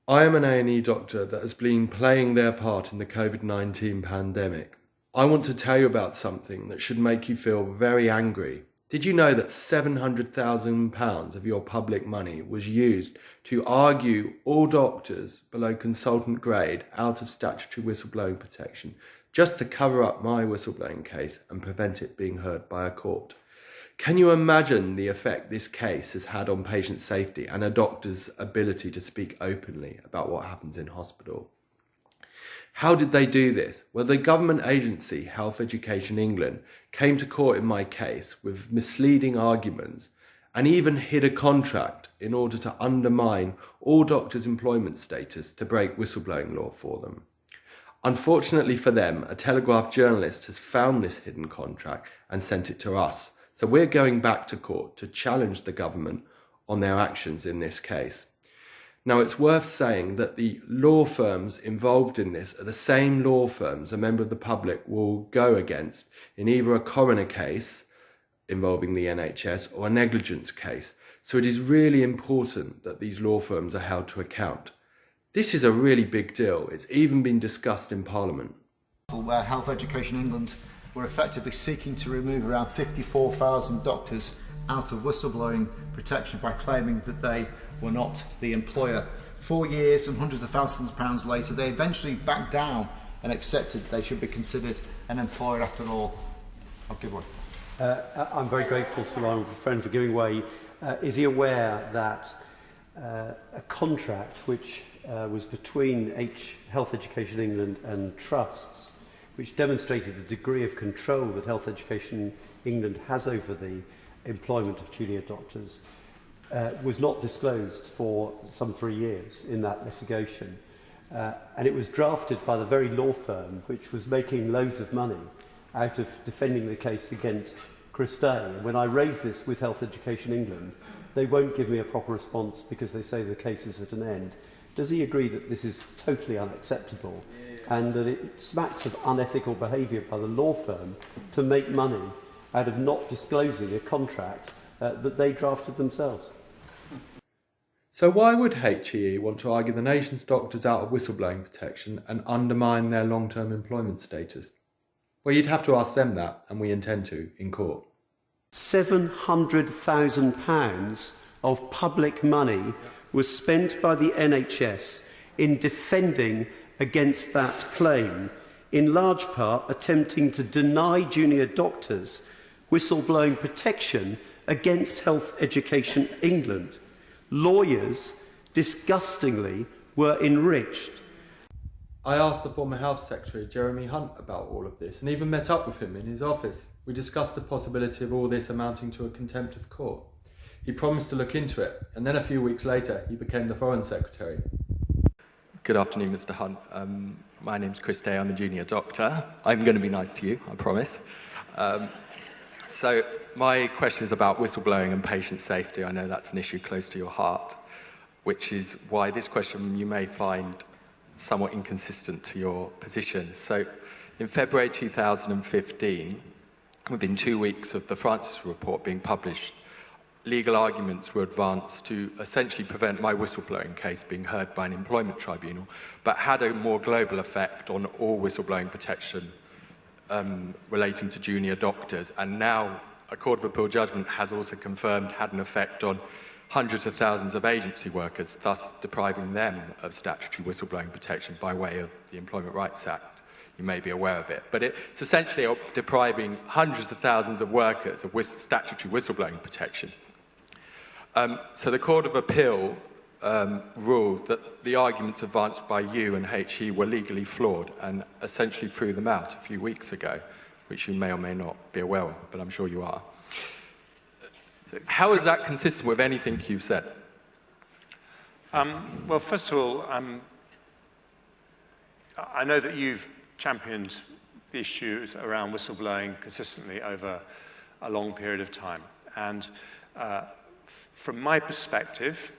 I am an A&E doctor that has been playing their part in the COVID-19 pandemic. I want to tell you about something that should make you feel very angry. Did you know that £700,000 of your public money was used to argue all doctors below consultant grade out of statutory whistleblowing protection just to cover up my whistleblowing case and prevent it being heard by a court? Can you imagine the effect this case has had on patient safety and a doctor's ability to speak openly about what happens in hospital? How did they do this? Well, the government agency, Health Education England, came to court in my case with misleading arguments and even hid a contract in order to undermine all doctors' employment status to break whistleblowing law for them. Unfortunately for them, a Telegraph journalist has found this hidden contract and sent it to us. So we're going back to court to challenge the government on their actions in this case. Now, it's worth saying that the law firms involved in this are the same law firms a member of the public will go against in either a coroner case involving the NHS or a negligence case. So it is really important that these law firms are held to account. This is a really big deal. It's even been discussed in Parliament. Where Health Education England were effectively seeking to remove around 54,000 doctors out of whistleblowing protection by claiming that they were not the employer. 4 years and hundreds of thousands of pounds later, they eventually backed down and accepted they should be considered an employer after all. I'll give way. I'm very grateful to my friend for giving way. Is he aware that a contract which was between Health Education England and trusts, which demonstrated the degree of control that Health Education England has over the employment of junior doctors, was not disclosed for some 3 years in that litigation. And it was drafted by the very law firm which was making loads of money out of defending the case against Chris Day. And when I raise this with Health Education England, they won't give me a proper response because they say the case is at an end. Does he agree that this is totally unacceptable and that it smacks of unethical behaviour by the law firm to make money out of not disclosing a contract that they drafted themselves? So why would HEE want to argue the nation's doctors out of whistleblowing protection and undermine their long-term employment status? Well, you'd have to ask them that, and we intend to, in court. £700,000 of public money was spent by the NHS in defending against that claim, in large part attempting to deny junior doctors whistleblowing protection against Health Education England. Lawyers, disgustingly, were enriched. I asked the former Health Secretary, Jeremy Hunt, about all of this and even met up with him in his office. We discussed the possibility of all this amounting to a contempt of court. He promised to look into it, and then a few weeks later, he became the Foreign Secretary. Good afternoon, Mr. Hunt. My name's Chris Day. I'm a junior doctor. I'm going to be nice to you, I promise. So my question is about whistleblowing and patient safety. I know that's an issue close to your heart, which is why this question you may find somewhat inconsistent to your position. So in February 2015, within 2 weeks of the Francis report being published, legal arguments were advanced to essentially prevent my whistleblowing case being heard by an employment tribunal, but had a more global effect on all whistleblowing protection relating to junior doctors. And now a Court of Appeal judgment has also confirmed had an effect on hundreds of thousands of agency workers, thus depriving them of statutory whistleblowing protection by way of the Employment Rights Act. You may be aware of it. But it's essentially depriving hundreds of thousands of workers of statutory whistleblowing protection. So the Court of Appeal ruled that the arguments advanced by you and HE were legally flawed and essentially threw them out a few weeks ago, which you may or may not be aware of, but I'm sure you are. How is that consistent with anything you've said? Well, first of all, I know that you've championed the issues around whistleblowing consistently over a long period of time. And from my perspective,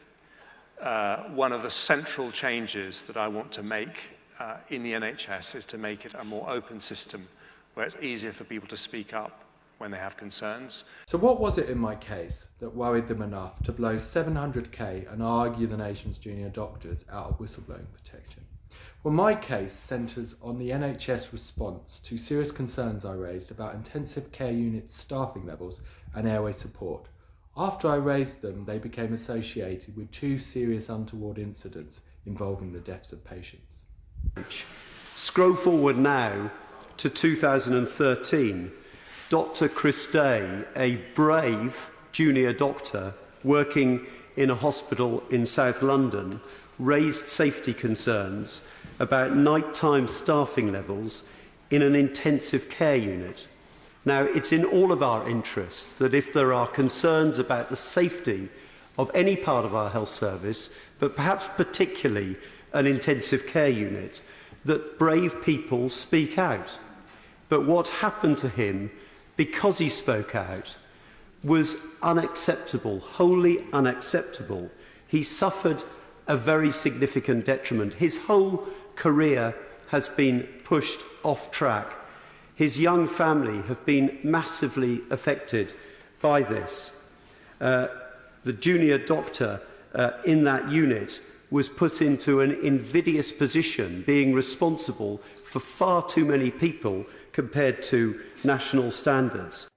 one of the central changes that I want to make in the NHS is to make it a more open system where it's easier for people to speak up when they have concerns. So what was it in my case that worried them enough to blow 700k and argue the nation's junior doctors out of whistleblowing protection? Well, my case centres on the NHS response to serious concerns I raised about intensive care unit staffing levels and airway support. After I raised them, they became associated with 2 serious untoward incidents involving the deaths of patients. Scroll forward now to 2013. Dr. Chris Day, a brave junior doctor working in a hospital in South London, raised safety concerns about nighttime staffing levels in an intensive care unit. Now, it's in all of our interests that if there are concerns about the safety of any part of our health service, but perhaps particularly an intensive care unit, that brave people speak out. But what happened to him, because he spoke out, was unacceptable, wholly unacceptable. He suffered a very significant detriment. His whole career has been pushed off track. His young family have been massively affected by this. The junior doctor in that unit was put into an invidious position, being responsible for far too many people compared to national standards.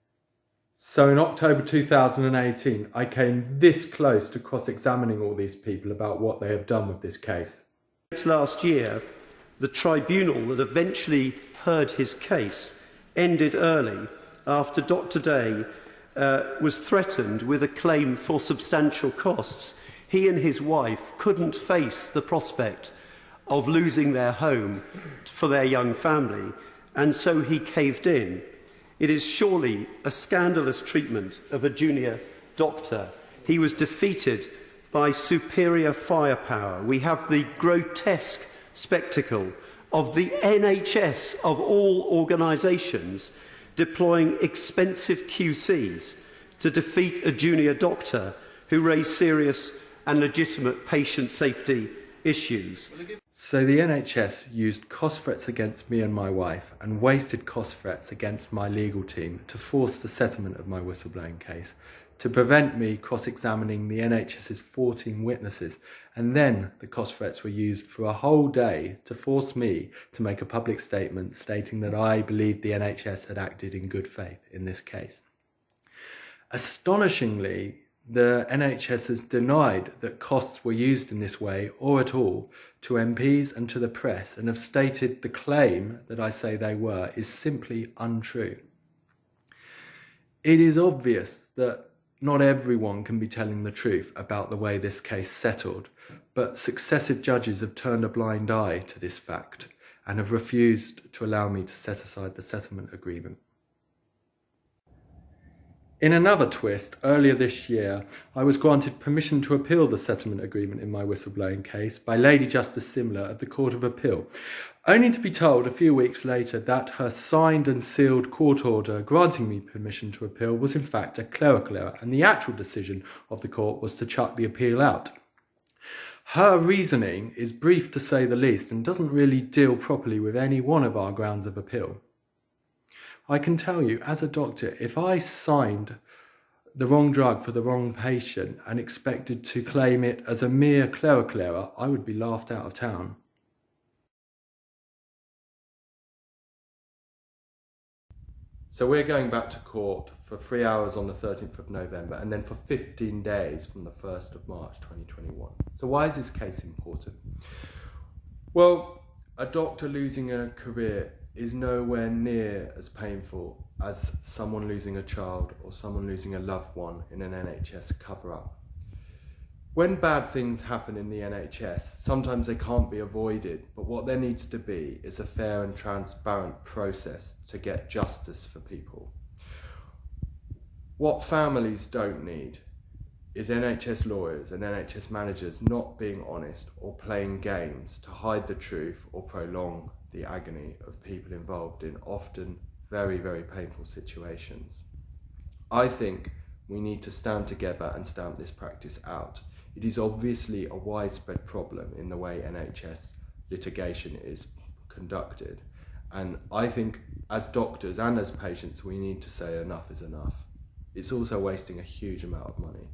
So in October 2018, I came this close to cross-examining all these people about what they have done with this case. Last year, the tribunal that eventually heard his case ended early after Dr. Day was threatened with a claim for substantial costs. He and his wife couldn't face the prospect of losing their home for their young family, and so he caved in. It is surely a scandalous treatment of a junior doctor. He was defeated by superior firepower. We have the grotesque spectacle of the NHS of all organisations deploying expensive QCs to defeat a junior doctor who raised serious and legitimate patient safety issues. So the NHS used cost threats against me and my wife and wasted cost threats against my legal team to force the settlement of my whistleblowing case, to prevent me cross-examining the NHS's 14 witnesses, and then the cost threats were used for a whole day to force me to make a public statement stating that I believed the NHS had acted in good faith in this case. Astonishingly, the NHS has denied that costs were used in this way or at all to MPs and to the press, and have stated the claim that I say they were is simply untrue. It is obvious that not everyone can be telling the truth about the way this case settled, but successive judges have turned a blind eye to this fact and have refused to allow me to set aside the settlement agreement. In another twist, earlier this year, I was granted permission to appeal the settlement agreement in my whistleblowing case by Lady Justice Simler of the Court of Appeal, only to be told a few weeks later that her signed and sealed court order granting me permission to appeal was in fact a clerical error, and the actual decision of the court was to chuck the appeal out. Her reasoning is brief to say the least and doesn't really deal properly with any one of our grounds of appeal. I can tell you, as a doctor, if I signed the wrong drug for the wrong patient and expected to claim it as a mere clerical error, I would be laughed out of town. So we're going back to court for 3 hours on the 13th of November and then for 15 days from the 1st of March 2021. So why is this case important? Well, a doctor losing a career is nowhere near as painful as someone losing a child or someone losing a loved one in an NHS cover-up. When bad things happen in the NHS, sometimes they can't be avoided, but what there needs to be is a fair and transparent process to get justice for people. What families don't need is NHS lawyers and NHS managers not being honest or playing games to hide the truth or prolong the agony of people involved in often very, very painful situations. I think we need to stand together and stamp this practice out. It is obviously a widespread problem in the way NHS litigation is conducted, And I think as doctors and as patients, we need to say enough is enough. It's also wasting a huge amount of money.